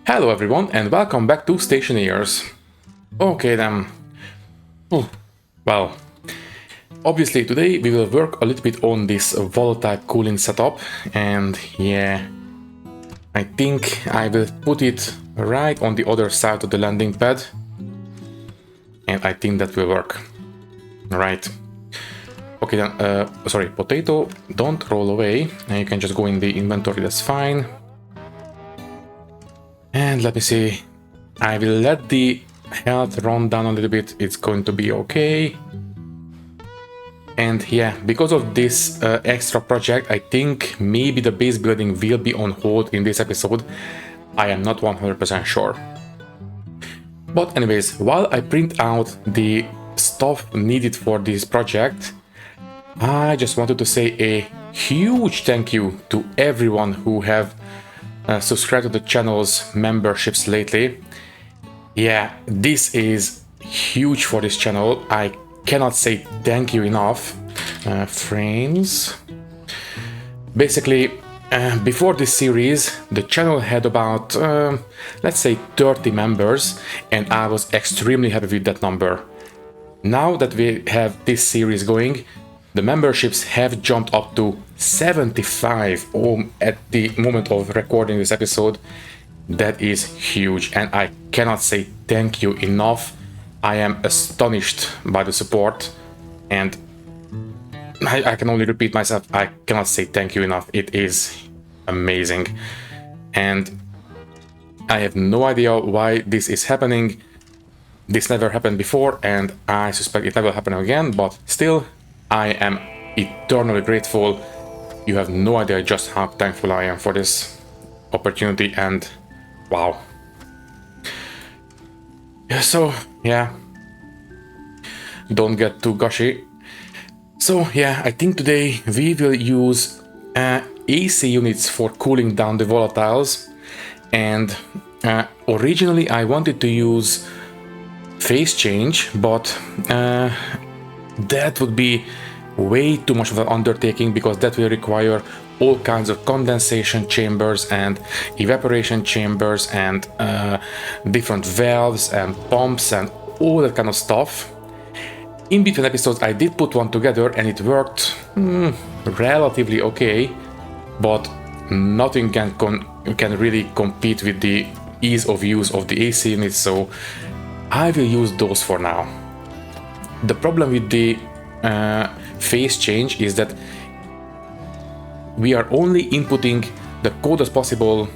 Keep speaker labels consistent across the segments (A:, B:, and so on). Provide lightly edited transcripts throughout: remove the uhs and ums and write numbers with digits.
A: Hello everyone and welcome back to Stationeers. Okay then. Well, obviously today we will work a little bit on this volatile cooling setup, and yeah, I think I will put it right on the other side of the landing pad, and I think that will work. Right. Okay then, sorry, potato, don't roll away, and you can just go in the inventory, that's fine. And let me see, I will let the health run down a little bit, it's going to be okay. And yeah, because of this extra project, I think maybe the base building will be on hold in this episode. I am not 100% sure. But anyways, while I print out the stuff needed for this project, I just wanted to say a huge thank you to everyone who have subscribed to the channel's memberships lately. Yeah, this is huge for this channel. I cannot say thank you enough. Frames. Basically, before this series, the channel had about, let's say 30 members, and I was extremely happy with that number. Now that we have this series going, the memberships have jumped up to 75 at the moment of recording this episode. That is huge, and I cannot say thank you enough. I am astonished by the support, and I can only repeat myself, I cannot say thank you enough. It is amazing, and I have no idea why this is happening. This never happened before, and I suspect it never happen again, but still, I am eternally grateful. You have no idea just how thankful I am for this opportunity, and wow. Yeah, so, yeah. Don't get too gushy. So, yeah, I think today we will use AC units for cooling down the volatiles. And originally I wanted to use phase change, but that would be way too much of an undertaking, because that will require all kinds of condensation chambers and evaporation chambers and different valves and pumps and all that kind of stuff. In between episodes I did put one together and it worked relatively okay, but nothing can really compete with the ease of use of the AC units, so I will use those for now. The problem with the phase change is that we are only inputting the coldest possible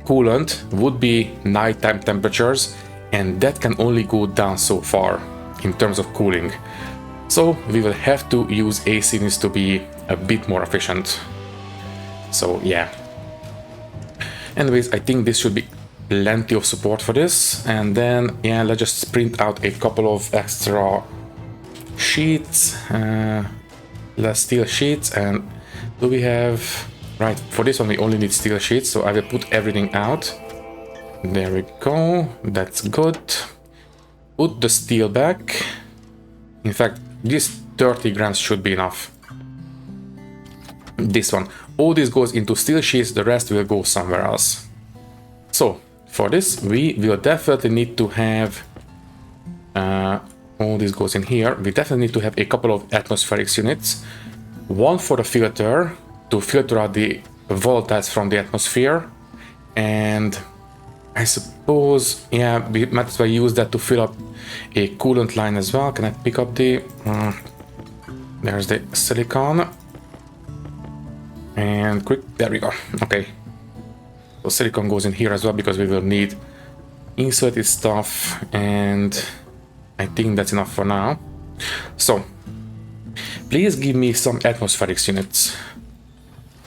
A: coolant would be nighttime temperatures, and that can only go down so far in terms of cooling. So we will have to use AC units to be a bit more efficient. So yeah. Anyways, I think this should be plenty of support for this, and then yeah, let's just print out a couple of extra sheets, less steel sheets. And do we have, right, for this one we only need steel sheets, so I will put everything out. There we go, that's good. Put the steel back. In fact, this 30 grams should be enough. This one, all this goes into steel sheets, the rest will go somewhere else. So for this we will definitely need to have all this goes in here. We definitely need to have a couple of atmospheric units. One for the filter to filter out the volatiles from the atmosphere, and I suppose, yeah, we might as well use that to fill up a coolant line as well. Can I pick up the... there's the silicone. And quick, there we go. Okay. So silicone goes in here as well, because we will need insulated stuff, and I think that's enough for now. So, please give me some atmospheric units.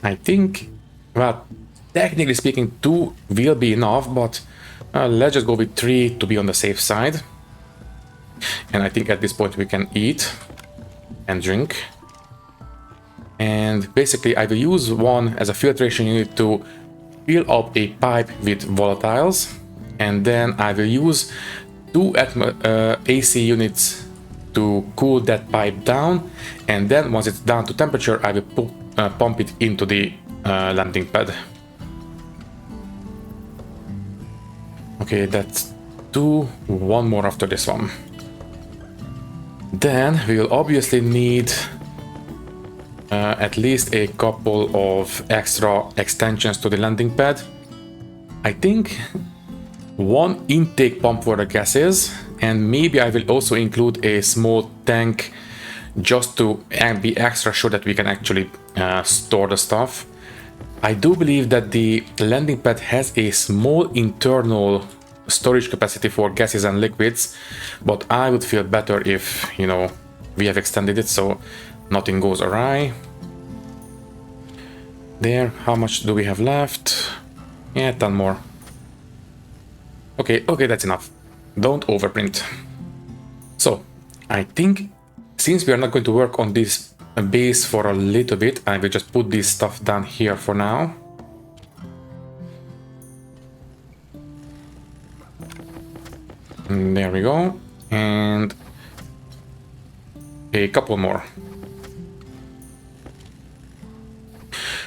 A: I think, well, technically speaking, 2 will be enough, but let's just go with 3 to be on the safe side. And I think at this point we can eat and drink. And basically I will use one as a filtration unit to fill up a pipe with volatiles, and then I will use 2 AC units to cool that pipe down, and then once it's down to temperature I will pump it into the landing pad. Okay, that's 2, 1 more after this one. Then we'll obviously need at least a couple of extra extensions to the landing pad. I think 1 intake pump for the gases, and maybe I will also include a small tank just to be extra sure that we can actually store the stuff. I do believe that the landing pad has a small internal storage capacity for gases and liquids, but I would feel better if, you know, we have extended it so nothing goes awry. There, how much do we have left? Yeah, 10 more. Okay, that's enough. Don't overprint. So, I think since we are not going to work on this base for a little bit, I will just put this stuff down here for now. And there we go. And a couple more.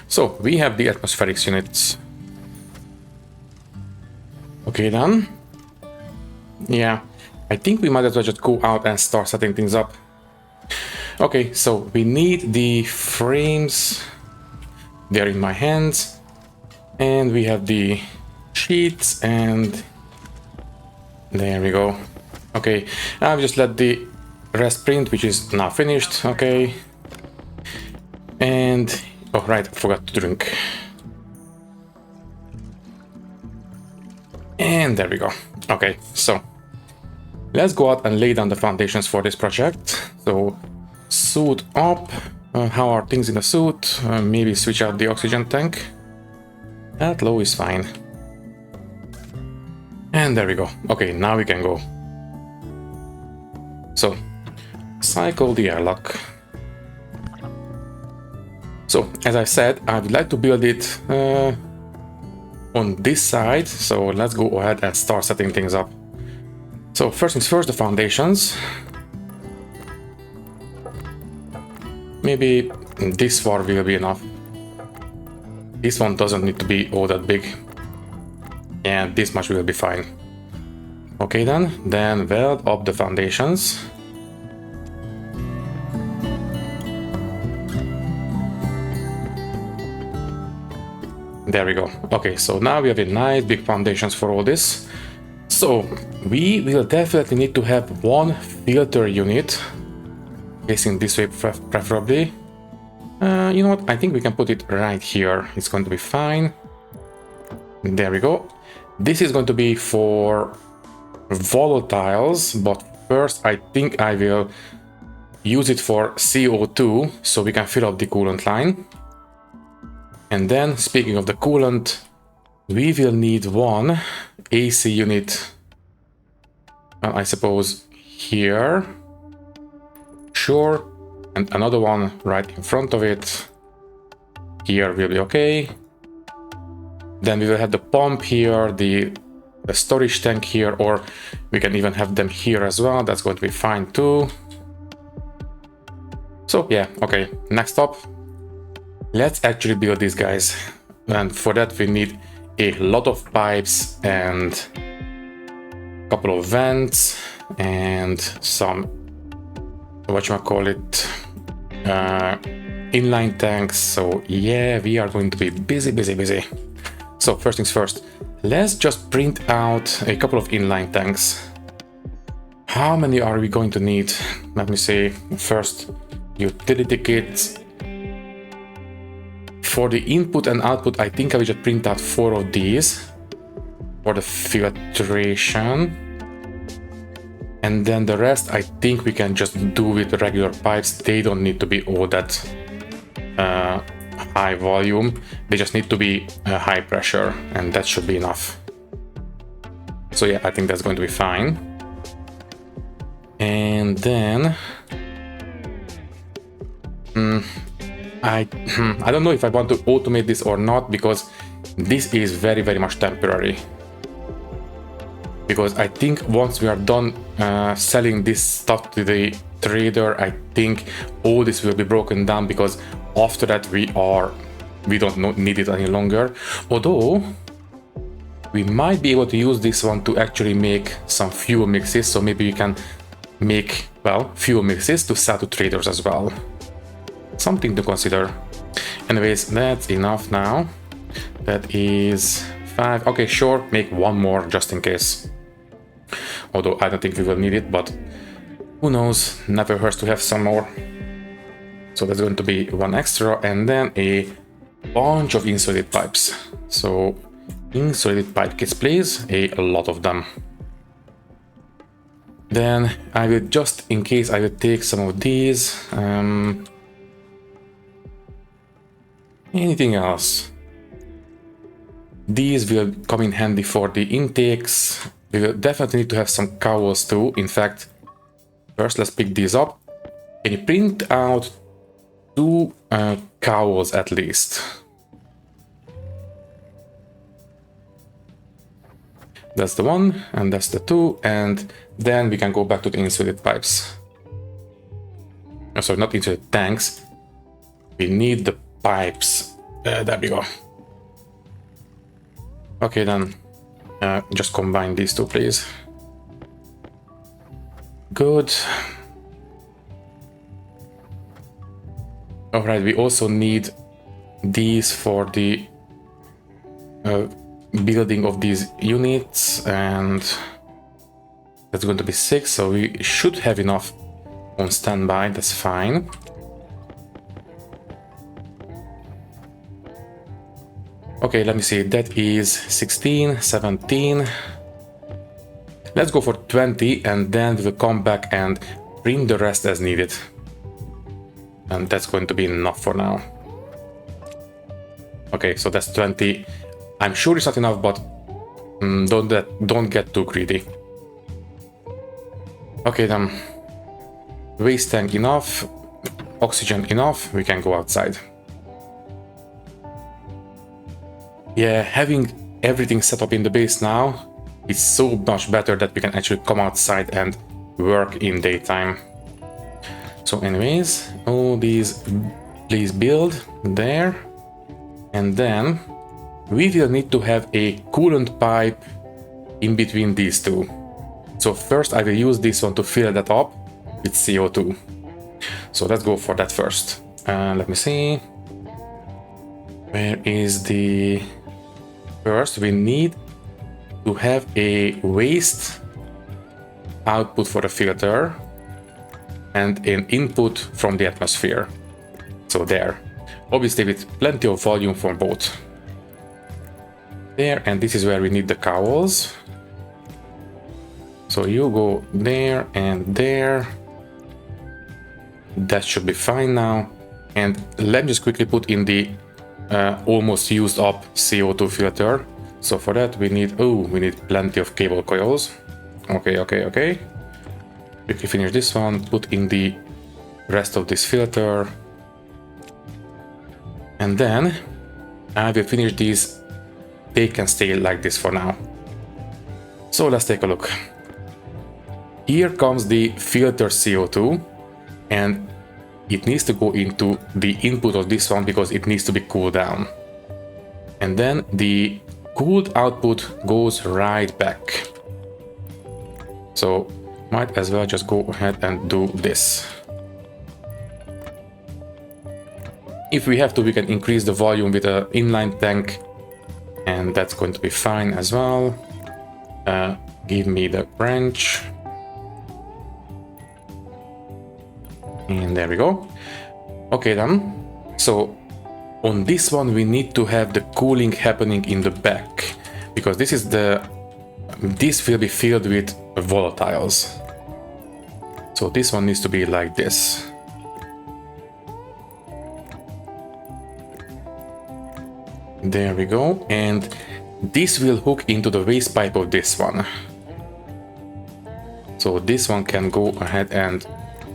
A: So, we have the atmospherics units. Okay, then. Yeah, I think we might as well just go out and start setting things up. Okay, so we need the frames. They're in my hands. And we have the sheets, and there we go. Okay, I've just let the rest print, which is now finished. Okay. And, oh right, I forgot to drink. And there we go. Okay, so let's go out and lay down the foundations for this project. So suit up. How are things in the suit? Maybe switch out the oxygen tank. That low is fine. And there we go. Okay, now we can go. So cycle the airlock. So as I said, I would like to build it on this side. So let's go ahead and start setting things up. So first things first, the foundations. Maybe this far will be enough. This one doesn't need to be all that big. And this much will be fine. Okay then weld up the foundations. There we go. Okay, so now we have a nice big foundations for all this. So we will definitely need to have 1 filter unit facing this way preferably. You know what? I think we can put it right here. It's going to be fine. There we go. This is going to be for volatiles, but first I think I will use it for CO2 so we can fill up the coolant line. And then, speaking of the coolant, we will need 1 AC unit, well, I suppose here, sure, and another one right in front of it. Here will be okay. Then we will have the pump here, the storage tank here, or we can even have them here as well. That's going to be fine too. So yeah, okay, next up, let's actually build these guys. And for that we need a lot of pipes and a couple of vents and some, whatchamacallit, inline tanks. So yeah, we are going to be busy. So first things first, let's just print out a couple of inline tanks. How many are we going to need? Let me see. First, utility kits. For the input and output, I think I will just print out 4 of these for the filtration. And then the rest, I think we can just do with regular pipes. They don't need to be all that high volume. They just need to be high pressure, and that should be enough. So yeah, I think that's going to be fine. And then I don't know if I want to automate this or not, because this is very much temporary. Because I think once we are done selling this stuff to the trader, I think all this will be broken down, because after that we don't need it any longer. Although we might be able to use this one to actually make some fuel mixes. So maybe we can make, well, fuel mixes to sell to traders as well. Something to consider. Anyways, that's enough now. That is 5. Okay, sure, make one more just in case. Although I don't think we will need it, but who knows, never hurts to have some more. So that's going to be one extra, and then a bunch of insulated pipes. So insulated pipe kits, please, a lot of them. Then I will, just in case, I will take some of these. Anything else? These will come in handy for the intakes. We will definitely need to have some cowls too. In fact, first let's pick these up. Can you print out 2 cowls at least? That's the one, and that's the 2, and then we can go back to the insulated pipes. Oh, sorry, not insulated tanks. We need the pipes. There we go. Okay, then just combine these 2, please. Good. Alright, we also need these for the building of these units, and that's going to be 6, so we should have enough on standby. That's fine. Okay, let me see, that is 16, 17. Let's go for 20, and then we'll come back and print the rest as needed. And that's going to be enough for now. Okay, so that's 20. I'm sure it's not enough, but don't get too greedy. Okay, then. Waste tank enough, oxygen enough, we can go outside. Yeah, having everything set up in the base now, it's so much better that we can actually come outside and work in daytime. So anyways, all these, please build there. And then we will need to have a coolant pipe in between these 2. So first I will use this one to fill that up with CO2. So let's go for that first. Let me see. Where is the... First, we need to have a waste output for the filter and an input from the atmosphere. So there. Obviously with plenty of volume for both. There, and this is where we need the cowls. So you go there and there. That should be fine now. And let me just quickly put in the almost used up CO2 filter. So for that we need plenty of cable coils. Okay. Quickly finish this one, put in the rest of this filter. And then I will finish these. They can stay like this for now. So let's take a look. Here comes the filter CO2, and it needs to go into the input of this one because it needs to be cooled down. And then the cooled output goes right back. So might as well just go ahead and do this. If we have to, we can increase the volume with an inline tank, and that's going to be fine as well. Give me the wrench. And there we go. Okay then. So on this one we need to have the cooling happening in the back, because this will be filled with volatiles. So this one needs to be like this. There we go. And this will hook into the waste pipe of this one. So this one can go ahead and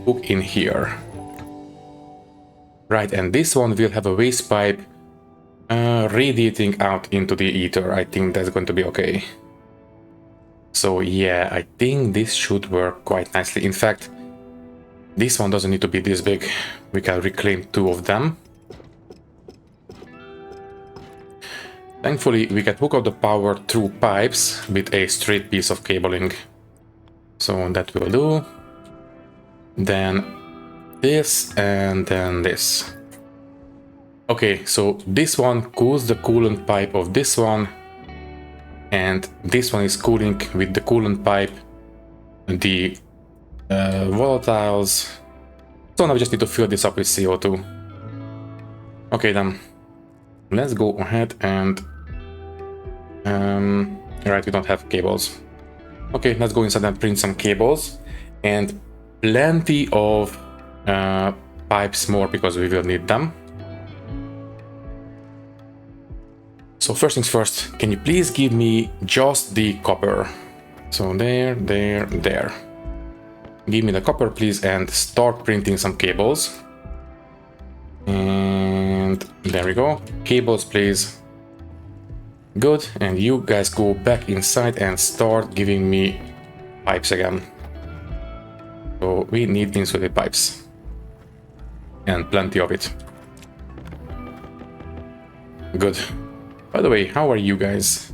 A: hook in here. Right, and this one will have a waste pipe radiating out into the ether. I think that's going to be okay. So yeah, I think this should work quite nicely. In fact, this one doesn't need to be this big. We can reclaim 2 of them. Thankfully, we can hook up the power through pipes with a straight piece of cabling. So that will do. Then this and then this. Okay, so this one cools the coolant pipe of this one, and this one is cooling with the coolant pipe the volatiles. So now we just need to fill this up with CO2. Okay then, let's go ahead and right, we don't have cables. Okay, let's go inside and print some cables and plenty of pipes more because we will need them. So first things first, can you please give me just the copper? So there. Give me the copper, please, and start printing some cables. And there we go. Cables, please. Good. And you guys go back inside and start giving me pipes again. So we need insulated pipes. And plenty of it. Good. By the way, how are you guys?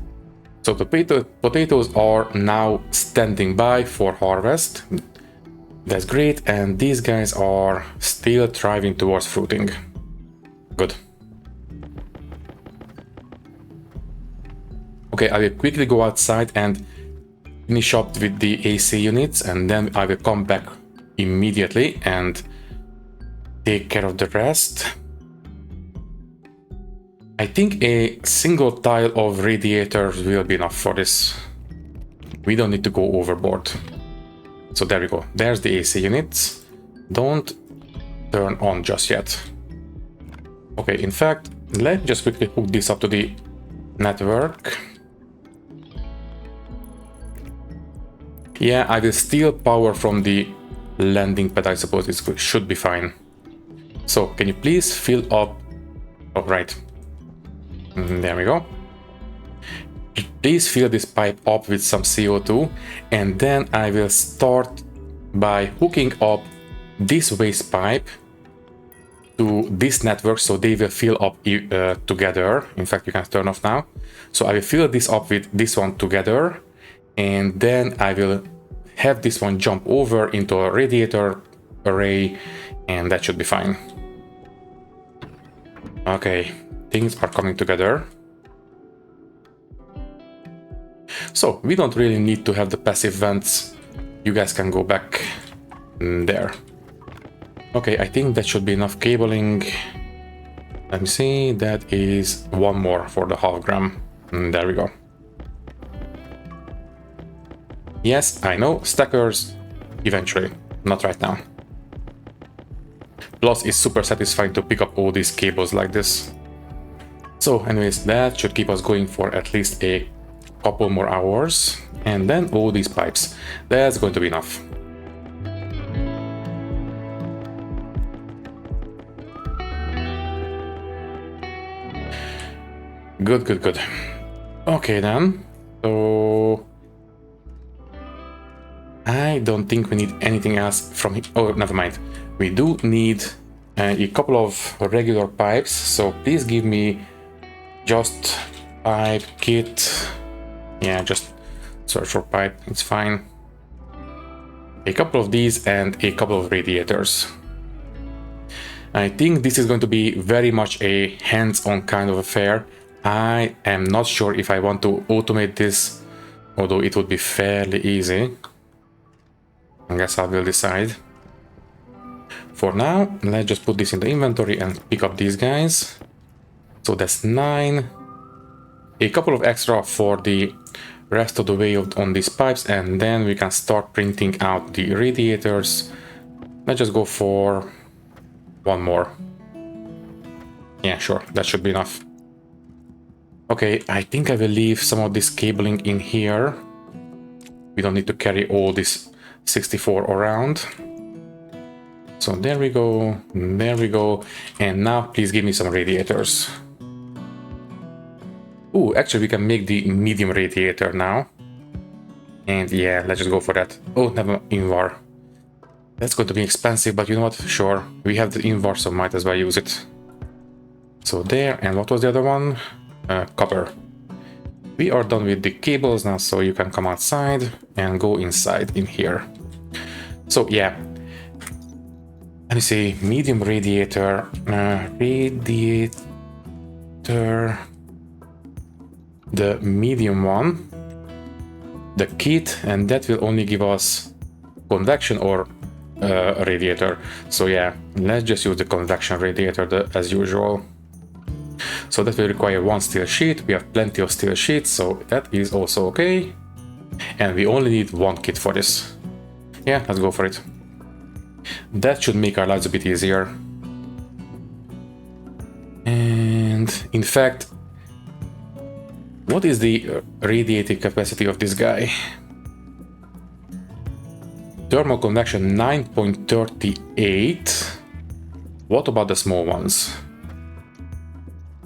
A: So the potatoes are now standing by for harvest. That's great, and these guys are still thriving towards fruiting. Good. Okay, I will quickly go outside and finish up with the AC units, and then I will come back immediately and take care of the rest. I think a single tile of radiators will be enough for this. We don't need to go overboard. So there we go. There's the AC units. Don't turn on just yet. Okay, in fact, let's just quickly hook this up to the network. Yeah, I will steal power from the landing pad. I suppose it should be fine. So can you please fill up? Oh, right. There we go. Please fill this pipe up with some CO2, and then I will start by hooking up this waste pipe to this network so they will fill up together. In fact, you can turn off now. So I will fill this up with this one together, and then I will have this one jump over into a radiator array, and that should be fine. Okay, things are coming together. So we don't really need to have the passive vents. You guys can go back there. Okay, I think that should be enough cabling. Let me see, that is one more for the half gram. There we go. Yes, I know, stackers, eventually, not right now. Plus, it's super satisfying to pick up all these cables like this. So anyways, that should keep us going for at least a couple more hours, and then all these pipes. That's going to be enough. Good. Okay then, so I don't think we need anything else from here. Oh, never mind. We do need a couple of regular pipes, so please give me just pipe kit. Yeah, just search for pipe, it's fine. A couple of these and a couple of radiators. I think this is going to be very much a hands-on kind of affair. I am not sure if I want to automate this, although it would be fairly easy. I guess I will decide. For now, let's just put this in the inventory and pick up these guys. So that's 9. A couple of extra for the rest of the way on these pipes, and then we can start printing out the radiators. Let's just go for one more. Yeah, sure, that should be enough. Okay, I think I will leave some of this cabling in here. We don't need to carry all this 64 around. So there we go, and now please give me some radiators. Ooh, actually we can make the medium radiator now. And yeah, let's just go for that. Oh, never Invar. That's going to be expensive, but you know what? Sure, we have the Invar, so might as well use it. So there, and what was the other one? copper. We are done with the cables now, so you can come outside and go inside in here. So yeah, let me see, medium radiator, the medium one, the kit, and that will only give us convection or radiator. So yeah, let's just use the convection radiator as usual. So that will require one steel sheet. We have plenty of steel sheets, so that is also okay. And we only need one kit for this. Yeah, let's go for it. That should make our lives a bit easier. And in fact, what is the radiating capacity of this guy? Thermal convection 9.38. What about the small ones?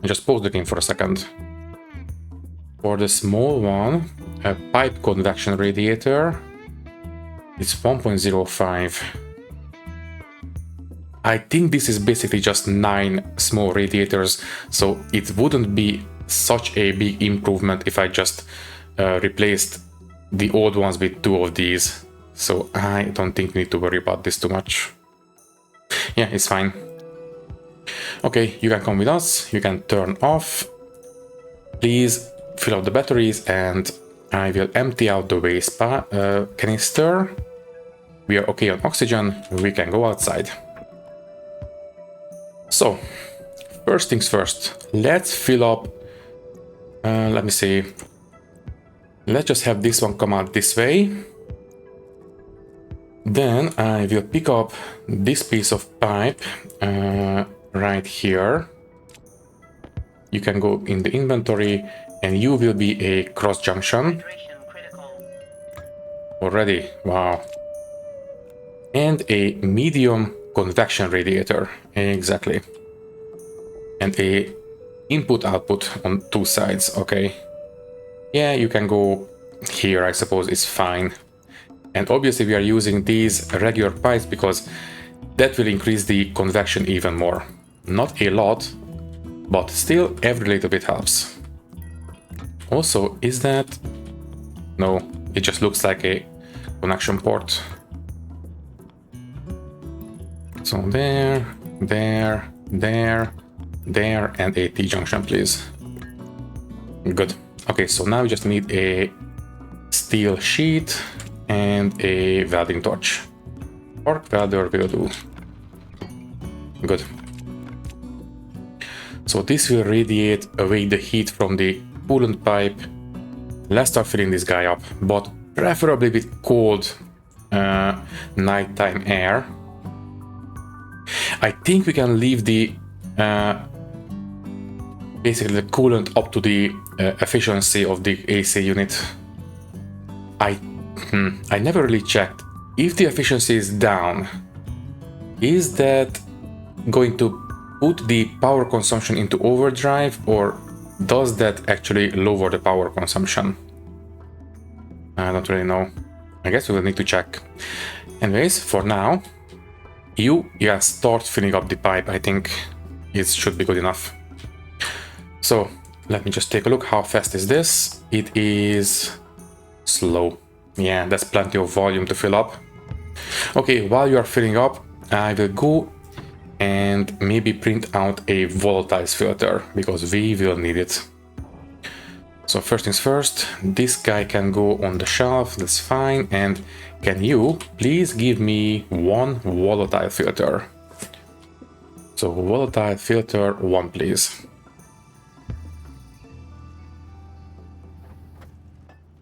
A: Just pause the game for a second. For the small one, a pipe convection radiator, it's 1.05. I think this is basically just 9 small radiators, so it wouldn't be such a big improvement if I just replaced the old ones with 2 of these. So I don't think we need to worry about this too much. Yeah, it's fine. Okay, you can come with us, you can turn off. Please fill up the batteries and I will empty out the waste canister. We are okay on oxygen, we can go outside. So, first things first, let's fill up, let me see, let's just have this one come out this way. Then I will pick up this piece of pipe right here. You can go in the inventory and you will be a cross junction. Already, wow. And a medium convection radiator, exactly. And a input output on 2 sides, okay. Yeah, you can go here, I suppose, it's fine. And obviously we are using these regular pipes because that will increase the convection even more. Not a lot, but still every little bit helps. Also, is that... No, it just looks like a connection port. So there, there, there, there, and a T-junction, please. Good. Okay, so now we just need a steel sheet and a welding torch. Arc welder will do. Good. So this will radiate away the heat from the coolant pipe. Let's start filling this guy up, but preferably with cold nighttime air. I think we can leave the basically the coolant up to the efficiency of the AC unit. I never really checked. If the efficiency is down, is that going to put the power consumption into overdrive, or does that actually lower the power consumption? I don't really know. I guess we will need to check. Anyways, for now, you start filling up the pipe. I think it should be good enough. So let me just take a look. How fast is this? It is slow. Yeah, that's plenty of volume to fill up. Okay, while you are filling up, I will go and maybe print out a Volatiles filter because we will need it. So first things first, this guy can go on the shelf, that's fine. And can you please give me 1 Volatile filter? So Volatile filter 1, please.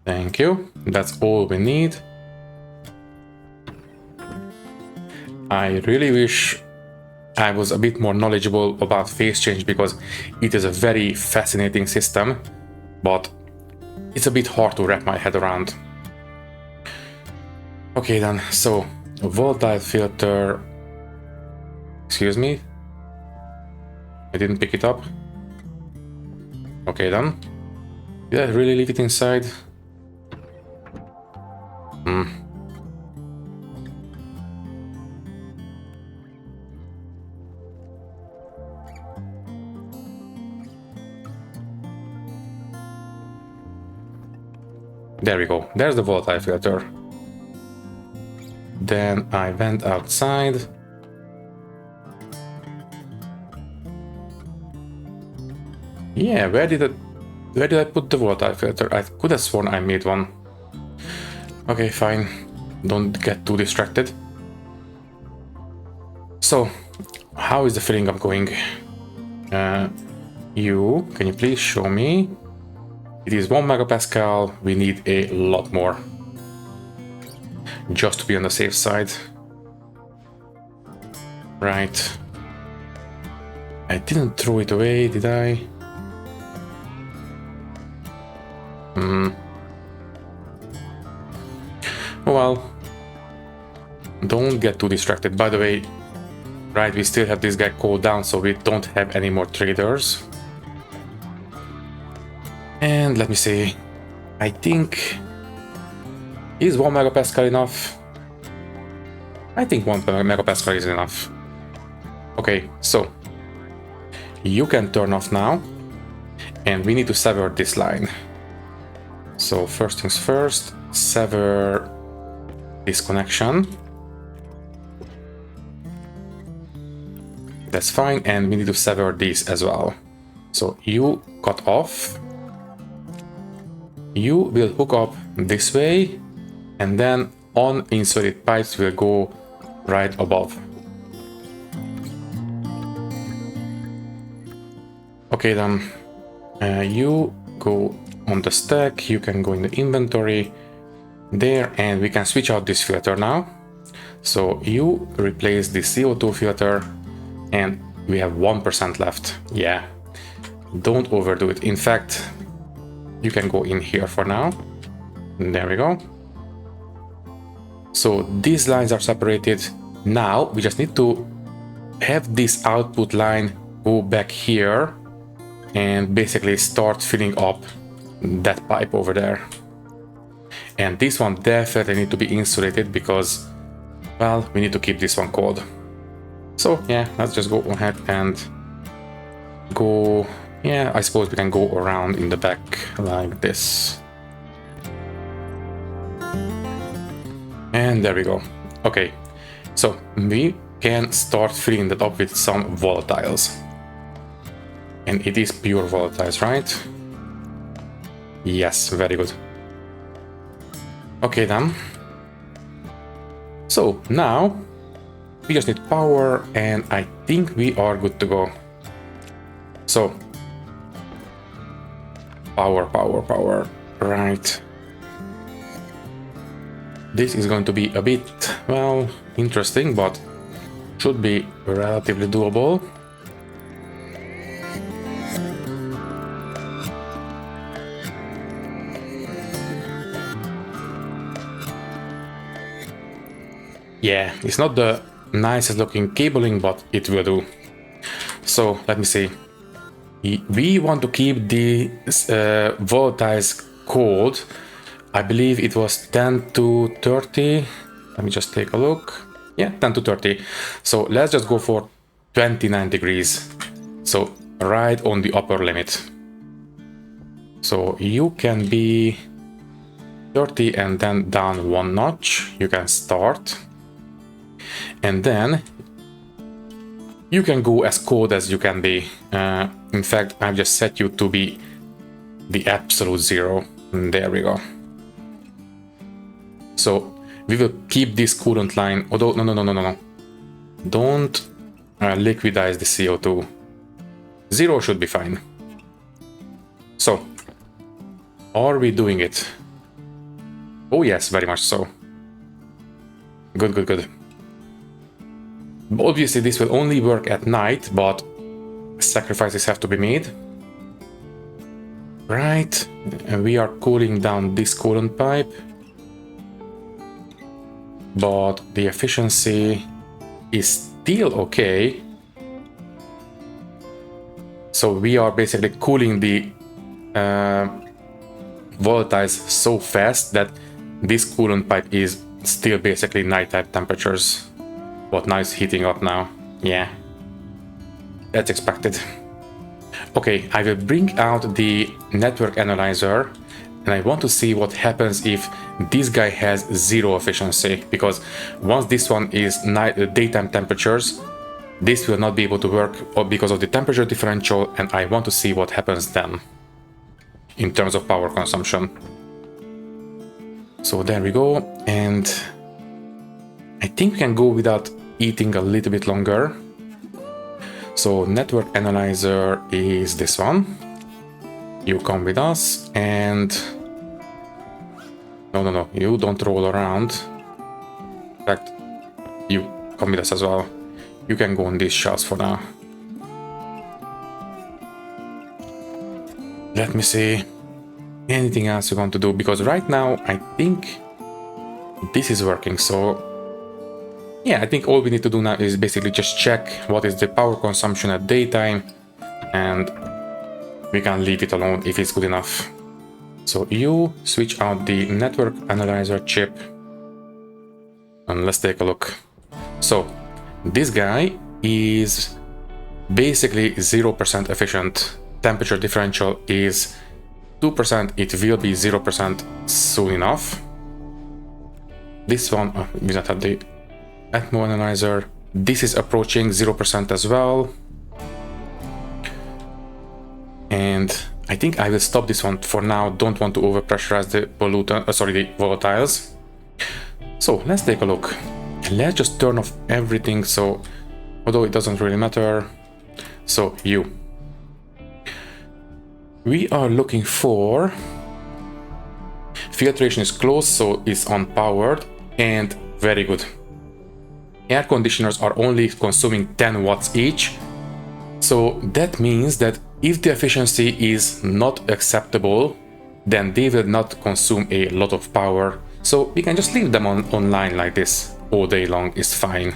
A: Thank you. That's all we need. I really wish I was a bit more knowledgeable about phase change because it is a very fascinating system, but it's a bit hard to wrap my head around. Okay then, so volatile filter, excuse me, I didn't pick it up. Okay then, did I really leave it inside? There we go. There's the volatile filter. Then I went outside. Yeah, where did I put the volatile filter? I could have sworn I made one. Okay, fine. Don't get too distracted. So, how is the filling up going? Can you please show me? It is 1 megapascal. We need a lot more, just to be on the safe side. Right. I didn't throw it away, did I? Well, don't get too distracted. By the way, right, we still have this guy cooled down, so we don't have any more traders. And let me see. I think... Is 1 megapascal enough? I think 1 megapascal is enough. Okay, so... You can turn off now. And we need to sever this line. So first things first, sever this connection. That's fine, and we need to sever this as well. So you cut off. You will hook up this way, and then uninserted pipes will go right above. Okay, then you go on the stack, you can go in the inventory there, and we can switch out this filter now. So you replace the CO2 filter, and we have 1% left. Yeah, don't overdo it. In fact, you can go in here for now. There we go. So these lines are separated. Now we just need to have this output line go back here and basically start filling up that pipe over there. And this one definitely need to be insulated because, well, we need to keep this one cold. So yeah, let's just go ahead and go. Yeah, I suppose we can go around in the back like this. And there we go. Okay, so we can start filling that up with some volatiles. And it is pure volatiles, right? Yes, very good. Okay then. So now we just need power, and I think we are good to go. So power, right. This is going to be a bit, well, interesting, but should be relatively doable. Yeah, it's not the nicest looking cabling, but it will do. So let me see. We want to keep the volatiles cold. I believe it was 10 to 30. Let me just take a look. Yeah, 10 to 30. So let's just go for 29 degrees. So right on the upper limit. So you can be 30 and then down one notch. You can start. And then you can go as cold as you can be. In fact, I've just set you to be the absolute zero. There we go. So we will keep this coolant line, although no. Don't liquidize the CO2. Zero should be fine. So, are we doing it? Oh yes, very much so. Good. Obviously this will only work at night, but sacrifices have to be made. Right, and we are cooling down this coolant pipe. But the efficiency is still okay. So we are basically cooling the volatiles so fast that this coolant pipe is still basically nighttime temperatures. But now it's heating up now. Yeah, that's expected. Okay, I will bring out the network analyzer and I want to see what happens if this guy has 0 efficiency, because once this one is daytime temperatures, this will not be able to work because of the temperature differential, and I want to see what happens then in terms of power consumption. So there we go, and I think we can go without eating a little bit longer. So network analyzer is this one. You come with us, and no, you don't roll around. In fact, you come with us as well. You can go on these shelves for now. Let me see. Anything else you want to do? Because right now I think this is working. So yeah, I think all we need to do now is basically just check what is the power consumption at daytime, and we can leave it alone if it's good enough. So you switch out the network analyzer chip, and let's take a look. So this guy is basically 0% efficient. Temperature differential is 2%. It will be 0% soon enough. This one, we don't have the Atmo analyzer. This is approaching 0% as well. And I think I will stop this one for now. Don't want to overpressurize the the volatiles. So let's take a look. Let's just turn off everything. So although it doesn't really matter. So we are looking for filtration is closed, so it's unpowered, and very good. Air conditioners are only consuming 10 watts each. So that means that if the efficiency is not acceptable, then they will not consume a lot of power. So we can just leave them online like this all day long, is fine.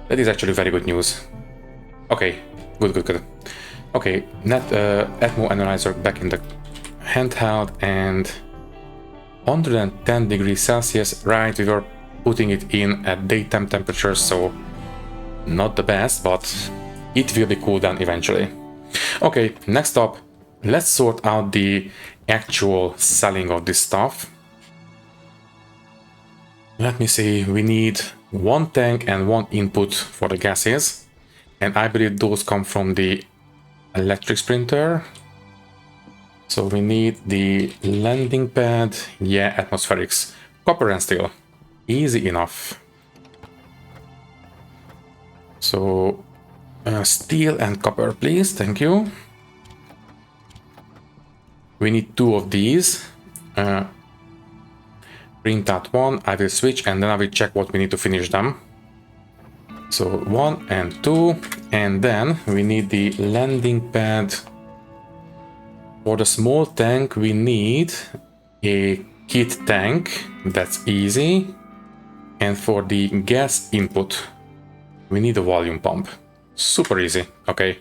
A: That is actually very good news. Okay, good. Okay, Atmo analyzer back in the handheld, and 110 degrees Celsius, right? We were putting it in at daytime temperatures, so not the best, but it will be cooled down eventually. Okay, next up, let's sort out the actual selling of this stuff. Let me see, we need 1 tank and 1 input for the gases, and I believe those come from the electric sprinter. So we need the landing pad, yeah, atmospherics, copper and steel, easy enough. So steel and copper, please, thank you. We need 2 of these. Print out 1, I will switch, and then I will check what we need to finish them. So 1 and 2, and then we need the landing pad. For the small tank we need a kit tank, that's easy. And for the gas input we need a volume pump, super easy. Okay,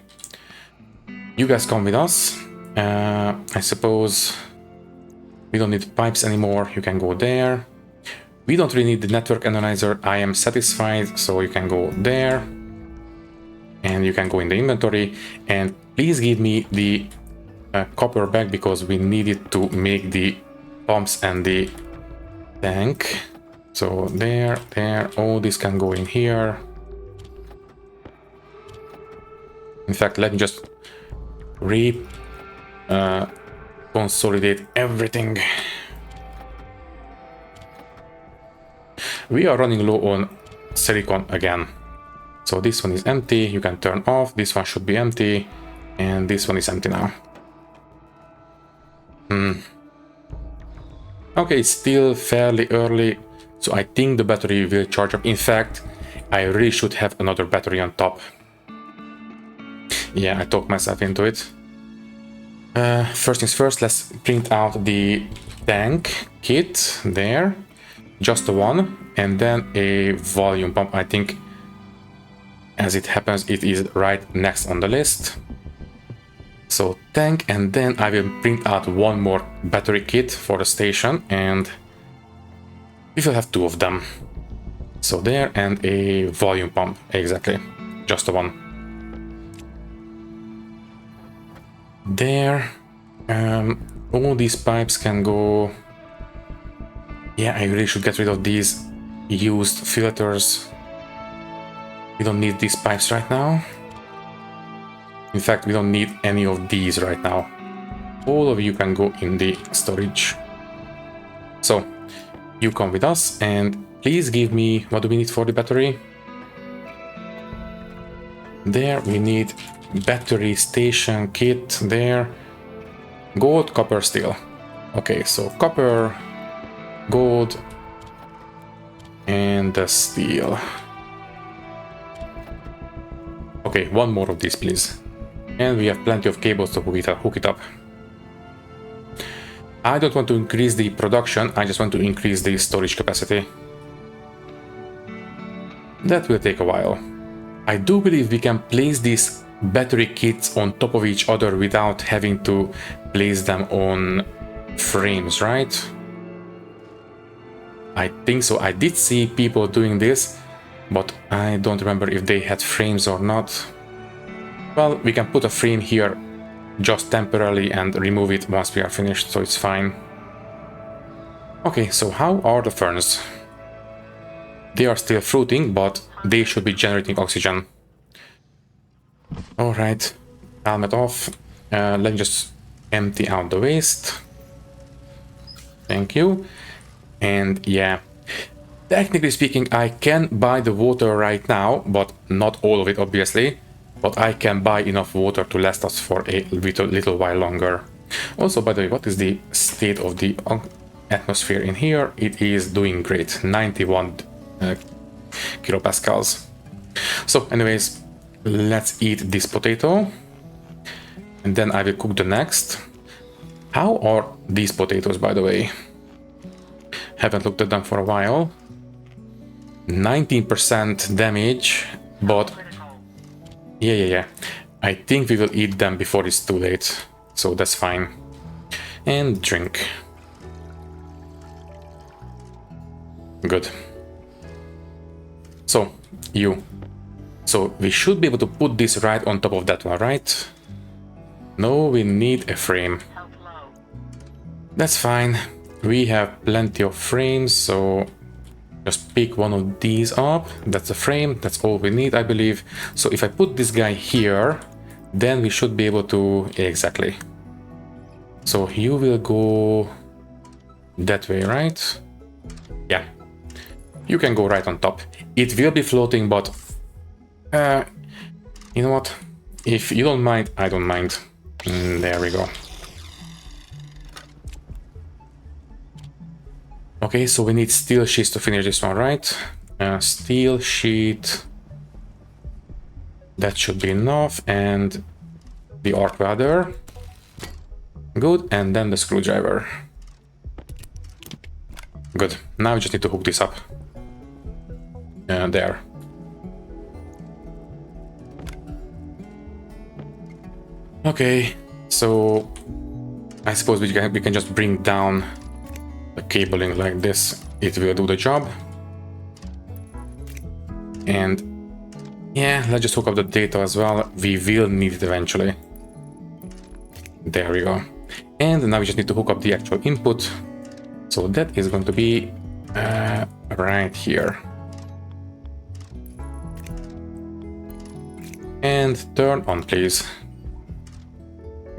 A: you guys come with us. I suppose we don't need pipes anymore, you can go there. We don't really need the network analyzer, I am satisfied, so you can go there. And you can go in the inventory, and please give me the copper back, because we need it to make the pumps and the tank. So there, all this can go in here. In fact, let me just consolidate everything. We are running low on silicon again. So this one is empty, you can turn off. This one should be empty, and this one is empty now. Okay, it's still fairly early, so I think the battery will charge up. In fact, I really should have another battery on top. Yeah, I talked myself into it. First things first, let's print out the tank kit there. Just the one, and then a volume pump. I think, as it happens, it is right next on the list. So tank, and then I will print out 1 more battery kit for the station, and we will have 2 of them. So there, and a volume pump, exactly, just the one. There. All these pipes can go... Yeah, I really should get rid of these used filters. We don't need these pipes right now. In fact, we don't need any of these right now. All of you can go in the storage. So, you come with us and please give me... What do we need for the battery? There, we need battery station kit there. Gold, copper, steel. Okay, so copper, gold, and the steel. Okay, one more of these, please. And we have plenty of cables to hook it up. I don't want to increase the production, I just want to increase the storage capacity. That will take a while. I do believe we can place these battery kits on top of each other without having to place them on frames, right? I think so. I did see people doing this, but I don't remember if they had frames or not. Well, we can put a frame here just temporarily and remove it once we are finished, so it's fine. Okay, so how are the ferns? They are still fruiting, but they should be generating oxygen. Alright, helmet off. Let me just empty out the waste. Thank you. And yeah, technically speaking, I can buy the water right now, but not all of it, obviously. But I can buy enough water to last us for a little while longer. Also, by the way, what is the state of the atmosphere in here? It is doing great, 91 kilopascals. So anyways, let's eat this potato. And then I will cook the next. How are these potatoes, by the way? Haven't looked at them for a while. 19% damage, but yeah. I think we will eat them before it's too late, so that's fine. And drink. Good. So, you. So, we should be able to put this right on top of that one, right? No, we need a frame. That's fine. We have plenty of frames, so just pick one of these up. That's a frame. That's all we need, I believe. So if I put this guy here, then we should be able to... Exactly. So you will go that way, right? Yeah. You can go right on top. It will be floating, but... you know what? If you don't mind, I don't mind. There we go. Okay, so we need steel sheets to finish this one, right? Steel sheet. That should be enough. And the arc welder. Good. And then the screwdriver. Good. Now we just need to hook this up. There. Okay, so I suppose we can just bring down the cabling like this. It will do the job. And yeah, let's just hook up the data as well. We will need it eventually. There we go. And now we just need to hook up the actual input. So that is going to be right here. And turn on, please.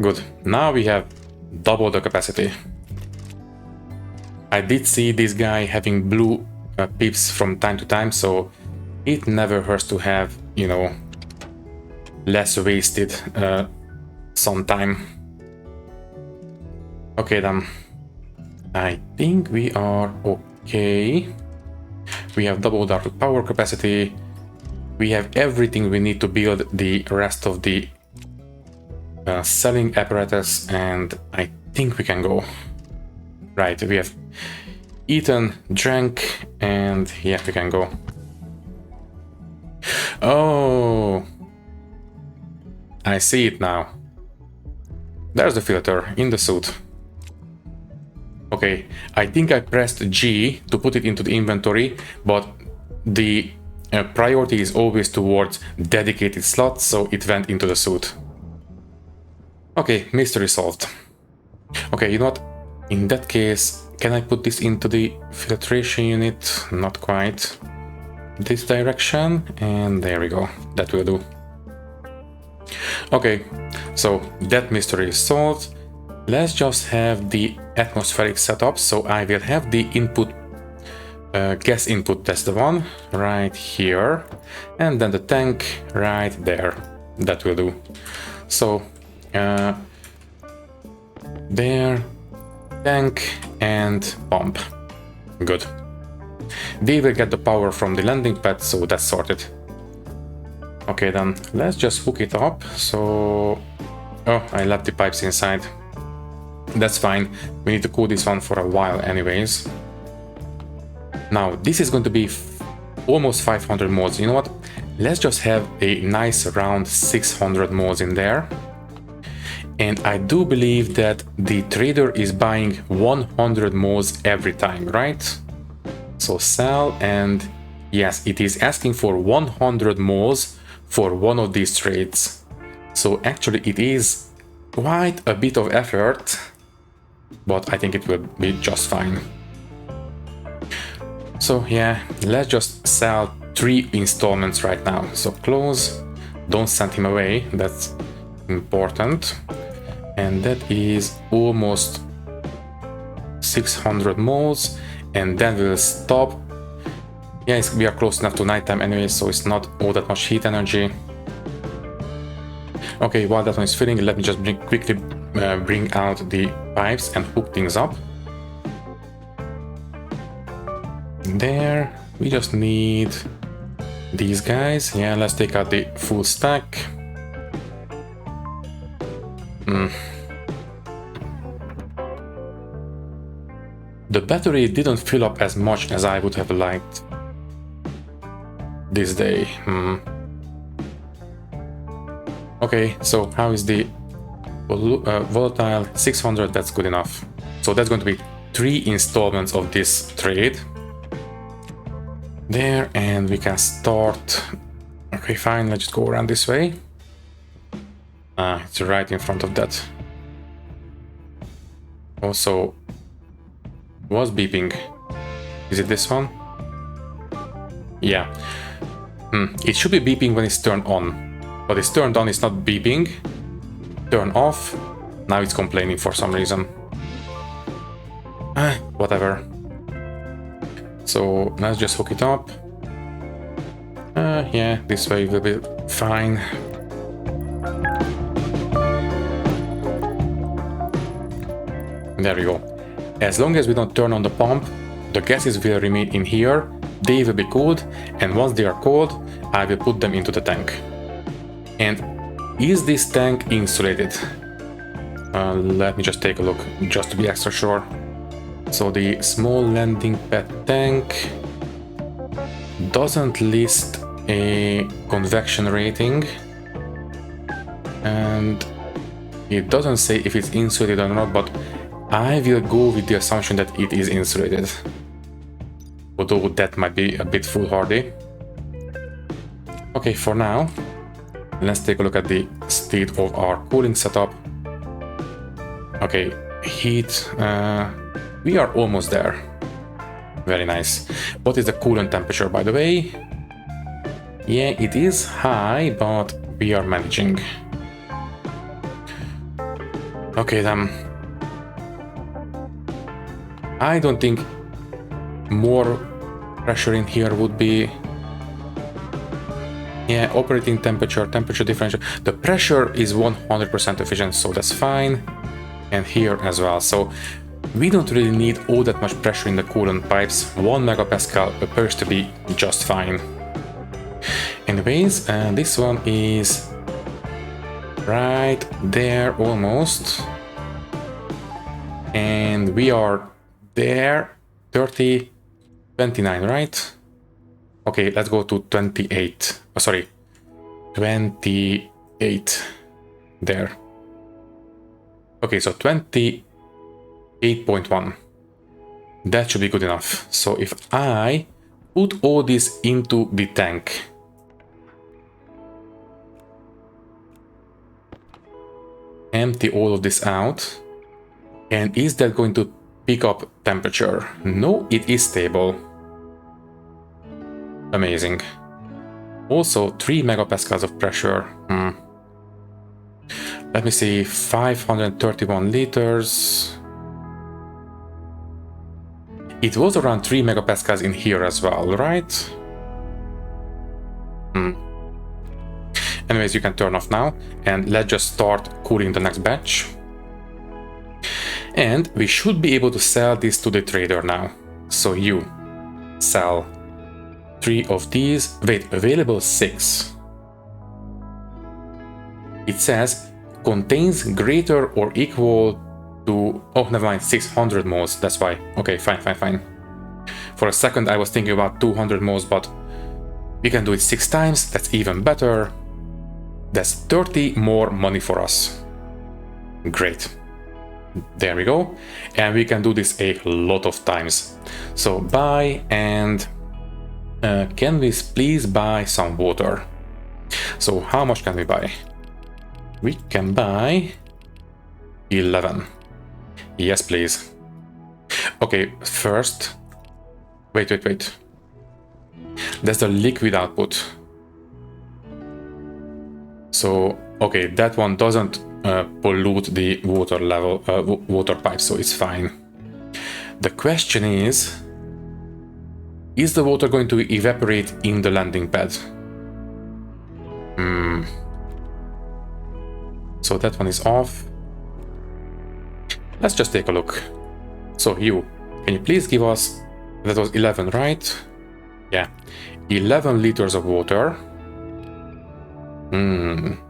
A: Good. Now we have double the capacity. I did see this guy having blue pips from time to time, so it never hurts to have, you know, less wasted sun time. Okay then. I think we are okay. We have doubled our power capacity. We have everything we need to build the rest of the selling apparatus, and I think we can go. Right, we have eaten, drank, and yeah, we can go. Oh, I see it now. There's the filter in the suit. Okay, I think I pressed G to put it into the inventory, but the priority is always towards dedicated slots, so it went into the suit. Okay, mystery solved. Okay. Okay, you know what? In that case, can I put this into the filtration unit? Not quite. This direction, and there we go. That will do. Okay, so that mystery is solved. Let's just have the atmospheric setup. So I will have the input, gas input, that's the one right here, and then the tank right there. That will do. So there, tank and pump. Good. We will get the power from the landing pad, so that's sorted. Okay, then let's just hook it up. So, oh, I left the pipes inside. That's fine. We need to cool this one for a while anyways. Now, this is going to be almost 500 moles. You know what? Let's just have a nice round 600 moles in there. And I do believe that the trader is buying 100 moles every time, right? So sell, and yes, it is asking for 100 moles for one of these trades. So actually it is quite a bit of effort, but I think it will be just fine. So yeah, let's just sell 3 installments right now. So close, don't send him away, that's important. And that is almost 600 moles, and then we'll stop. Yeah, we are close enough to nighttime anyway, so it's not all that much heat energy. Okay, while that one is filling, let me just quickly bring out the pipes and hook things up. There, we just need these guys. Yeah, let's take out the full stack. The battery didn't fill up as much as I would have liked this day. Okay, so how is the volatile? 600, that's good enough. So that's going to be 3 installments of this trade. There, and we can start. Okay, fine, let's just go around this way. It's right in front of that. Also, was beeping. Is it this one? Yeah. It should be beeping when it's turned on. But it's turned on, it's not beeping. Turn off. Now it's complaining for some reason. Whatever. So let's just hook it up. Yeah, this way will be fine. There we go. As long as we don't turn on the pump, the gases will remain in here, they will be cooled, and once they are cooled, I will put them into the tank. And is this tank insulated? Let me just take a look, just to be extra sure. So the small landing pad tank doesn't list a convection rating, and it doesn't say if it's insulated or not, but I will go with the assumption that it is insulated, although that might be a bit foolhardy. Okay, for now, let's take a look at the state of our cooling setup. Okay, heat, we are almost there. Very nice. What is the coolant temperature, by the way? Yeah, it is high, but we are managing. Okay, then. I don't think more pressure in here would be... Yeah, operating temperature, temperature differential. The pressure is 100% efficient, so that's fine. And here as well. So we don't really need all that much pressure in the coolant pipes. 1 megapascal appears to be just fine. Anyways, this one is right there almost. And we are there, 30, 29, right? Okay, let's go to 28. Oh, sorry, 28 there. Okay, so 28.1. That should be good enough. So if I put all this into the tank, empty all of this out, And is that going to pick up temperature? No, it is stable. Amazing. Also 3 megapascals of pressure. Let me see, 531 liters. It was around 3 megapascals in here as well, right? Anyways, you can turn off now, and let's just start cooling the next batch. And we should be able to sell this to the trader now. So you sell 3 of these. Wait, available 6. It says contains greater or equal to, oh, never mind, 600 moles. That's why. Okay, fine. For a second I was thinking about 200 moles, but we can do it 6 times. That's even better. That's 30 more money for us. Great. There we go. And we can do this a lot of times. So buy, and can we please buy some water? So how much can we buy? We can buy 11. Yes, please. Okay, first. Wait. That's the liquid output. So, okay, that one doesn't pollute the water level, water pipe, so it's fine. The question is the water going to evaporate in the landing pad? So that one is off. Let's just take a look. So you, can you please give us, that was 11, right? Yeah, 11 liters of water.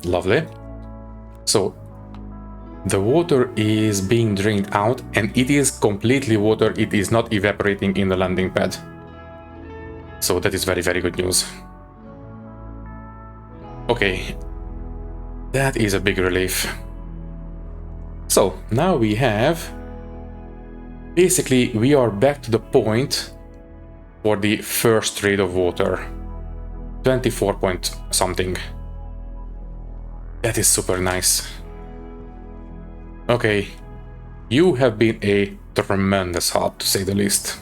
A: Lovely. So the water is being drained out, and it is completely water. It is not evaporating in the landing pad. So that is very, very good news. Okay, that is a big relief. So now we have, basically we are back to the point for the first trade of water. 24 point something. That is super nice. Okay, you have been a tremendous help, to say the least.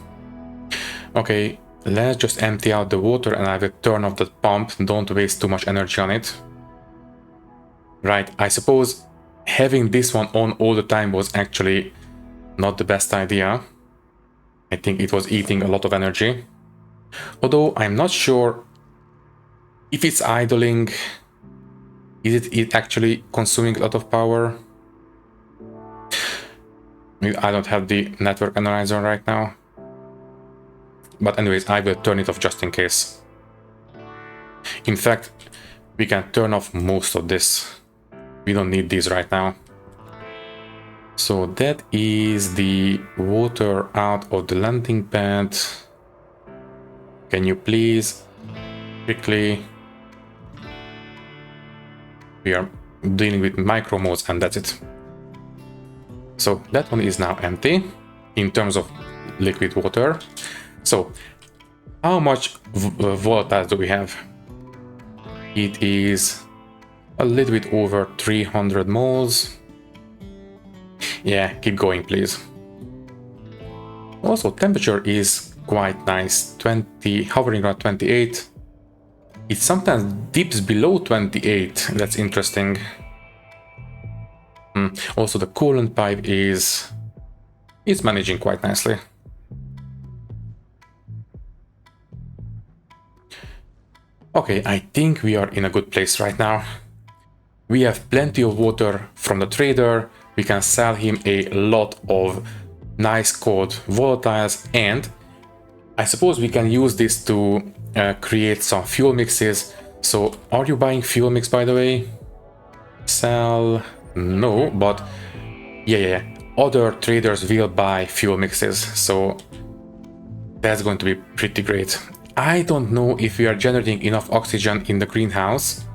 A: Okay, let's just empty out the water, and I will turn off the pump. Don't waste too much energy on it. Right, I suppose having this one on all the time was actually not the best idea. I think it was eating a lot of energy. Although I'm not sure if it's idling. Is it actually consuming a lot of power? I don't have the network analyzer right now. But anyways, I will turn it off just in case. In fact, we can turn off most of this. We don't need these right now. So that is the water out of the landing pad. Can you please quickly... We are dealing with micro modes, and that's it. So that one is now empty in terms of liquid water. So how much volatiles do we have? It is a little bit over 300 moles. Yeah, keep going, please. Also, temperature is quite nice, hovering around 28. It sometimes dips below 28. That's interesting. Also, the coolant pipe is managing quite nicely. Okay, I think we are in a good place right now. We have plenty of water from the trader. We can sell him a lot of nice cold volatiles, and I suppose we can use this to create some fuel mixes. So are you buying fuel mix, by the way? Sell? No, but yeah. Other traders will buy fuel mixes, so that's going to be pretty great. I don't know if we are generating enough oxygen in the greenhouse,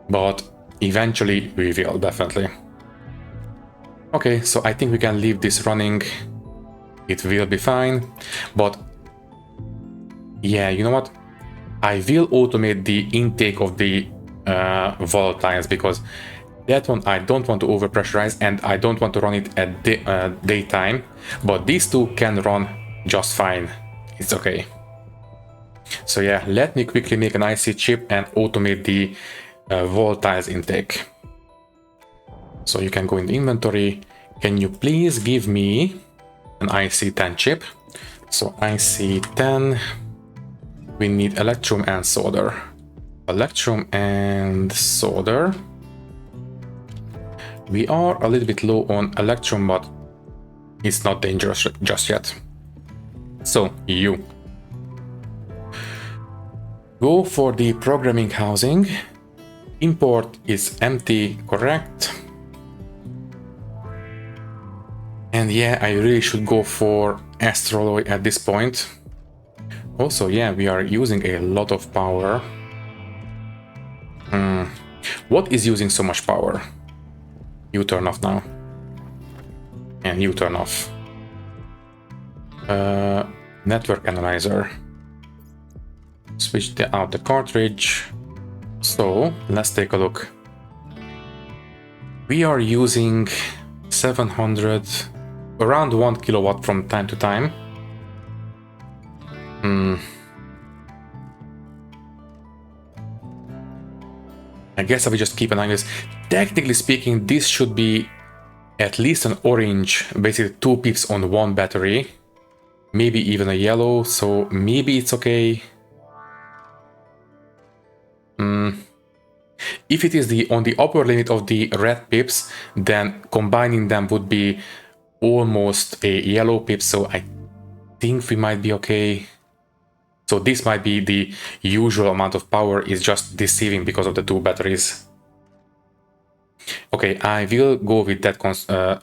A: but eventually we will, definitely. Okay, so I think we can leave this running. It will be fine, but yeah, you know what? I will automate the intake of the volatiles, because That one I don't want to overpressurize, and I don't want to run it at daytime, but these two can run just fine. It's okay. So yeah, let me quickly make an IC chip and automate the Volatiles intake. So you can go in the inventory. Can you please give me an IC10 chip? So IC10, we need electrum and solder. Electrum and solder. We are a little bit low on electrum, but it's not dangerous just yet. So you go for the programming housing. Import is empty, correct? And yeah, I really should go for Astroloy at this point. Also, yeah, we are using a lot of power. What is using so much power? You turn off now. And you turn off. Network analyzer. Switch out the cartridge. So let's take a look. We are using 700, around 1 kilowatt from time to time. I guess I will just keep an eye on this. Technically speaking, this should be at least an orange, basically 2 pips on one battery. Maybe even a yellow, so maybe it's okay. If it is on the upper limit of the red pips, then combining them would be almost a yellow pip, so I think we might be okay. So this might be the usual amount of power is just deceiving because of the 2 batteries. Okay, I will go with that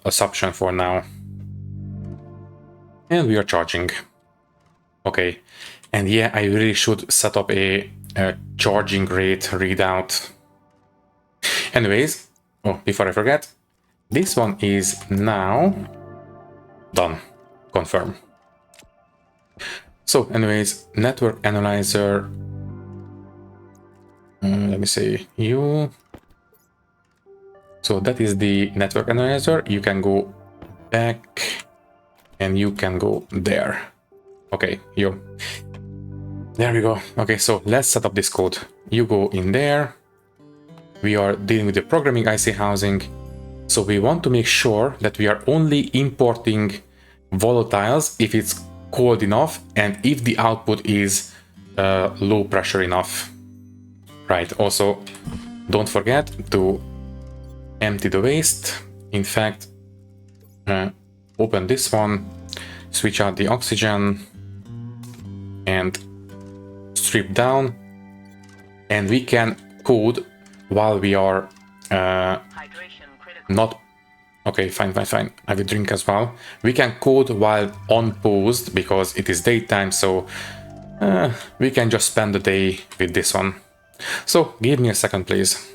A: assumption for now. And we are charging. Okay, and yeah, I really should set up a charging rate readout. Anyways, before I forget, this one is now done. Confirm. So anyways, network analyzer. Let me say you. So that is the network analyzer. You can go back and you can go there. Okay, you. There we go. Okay, so let's set up this code. You go in there. We are dealing with the programming IC housing. So we want to make sure that we are only importing volatiles if it's cold enough and if the output is low pressure enough. Right, also don't forget to empty the waste. In fact, open this one, switch out the oxygen and strip down, and we can code while we are not. Okay, fine. I will drink as well. We can code while unpaused because it is daytime, so we can just spend the day with this one. So give me a second, please.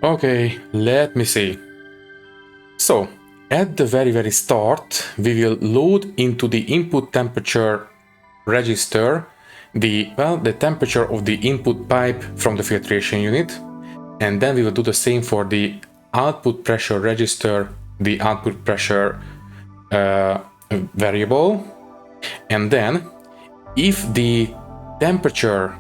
A: Okay, let me see. So, at the very start, we will load into the input temperature register the temperature of the input pipe from the filtration unit, and then we will do the same for the output pressure register, the output pressure variable, and then if the temperature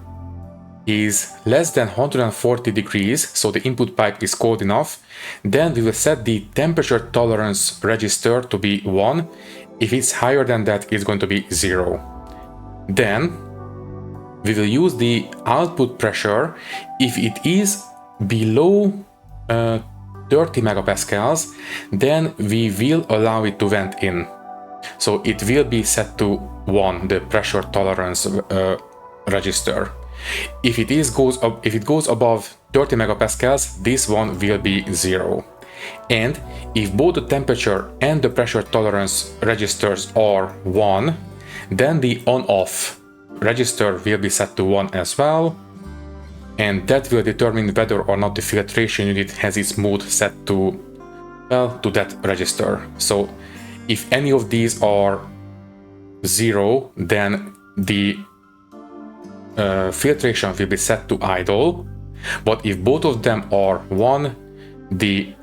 A: is less than 140 degrees, so the input pipe is cold enough, then we will set the temperature tolerance register to be 1. If it's higher than that, it's going to be 0. Then we will use the output pressure. If it is below 30 megapascals, then we will allow it to vent in. So it will be set to 1, the pressure tolerance register. If it goes above 30 megapascals, this one will be 0. And if both the temperature and the pressure tolerance registers are 1, then the on-off register will be set to 1 as well, and that will determine whether or not the filtration unit has its mode set to, well, to that register. So if any of these are 0, then the filtration will be set to idle, but if both of them are 1, the